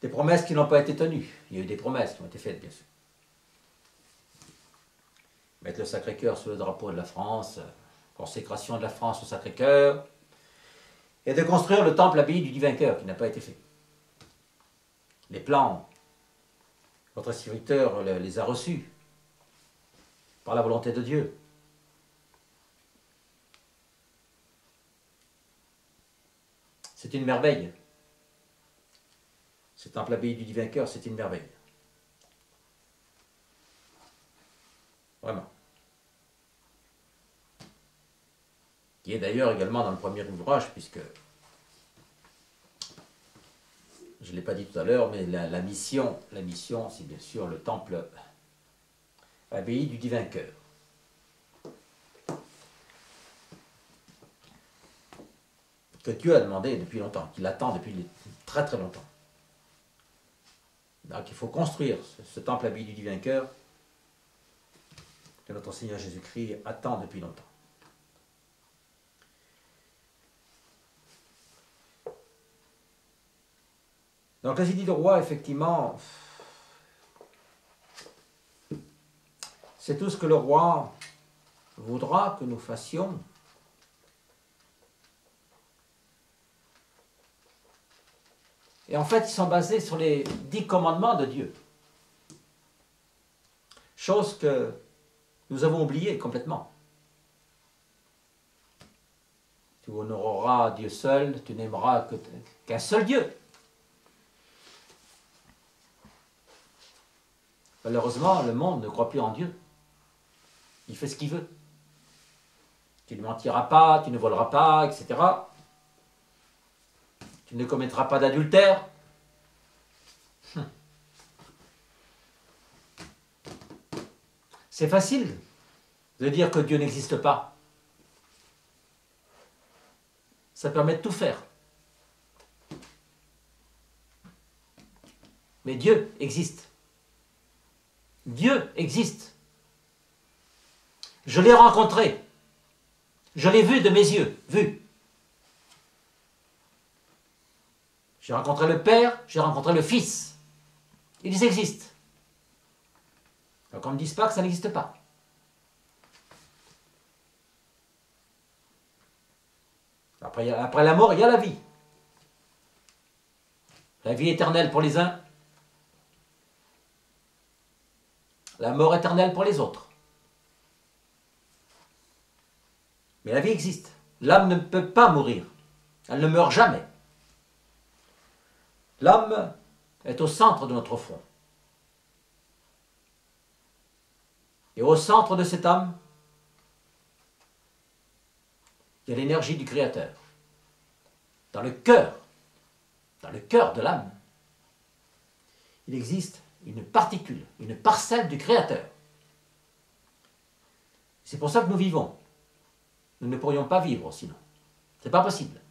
Des promesses qui n'ont pas été tenues. Il y a eu des promesses qui ont été faites, bien sûr. Mettre le Sacré-Cœur sous le drapeau de la France, consécration de la France au Sacré-Cœur, et de construire le temple abbaye du Divin Cœur, qui n'a pas été fait. Les plans, votre serviteur les a reçus par la volonté de Dieu. C'est une merveille. Ce temple abbaye du Divin Cœur, c'est une merveille. Vraiment. Qui est d'ailleurs également dans le premier ouvrage, puisque, je ne l'ai pas dit tout à l'heure, mais la mission, c'est bien sûr le temple abbaye du Divin Cœur. Que Dieu a demandé depuis longtemps, qu'il attend depuis très très longtemps. Donc il faut construire ce temple abbaye du Divin Cœur que notre Seigneur Jésus-Christ attend depuis longtemps. Donc les édits du roi, effectivement, c'est tout ce que le roi voudra que nous fassions. Et en fait, ils sont basés sur les 10 commandements de Dieu. Chose que nous avons oubliée complètement. Tu honoreras Dieu seul, tu n'aimeras qu'un seul Dieu. Malheureusement, le monde ne croit plus en Dieu. Il fait ce qu'il veut. Tu ne mentiras pas, tu ne voleras pas, etc. Tu ne commettras pas d'adultère. C'est facile de dire que Dieu n'existe pas. Ça permet de tout faire. Mais Dieu existe. Dieu existe. Je l'ai rencontré. Je l'ai vu de mes yeux. Vu. J'ai rencontré le Père, j'ai rencontré le Fils. Ils existent. Donc on ne dise pas que ça n'existe pas. Après la mort, il y a la vie. La vie éternelle pour les uns. La mort éternelle pour les autres. Mais la vie existe. L'âme ne peut pas mourir. Elle ne meurt jamais. L'âme est au centre de notre front. Et au centre de cette âme, il y a l'énergie du Créateur. Dans le cœur de l'âme, il existe une particule, une parcelle du Créateur. C'est pour ça que nous vivons. Nous ne pourrions pas vivre sinon. Ce n'est pas possible.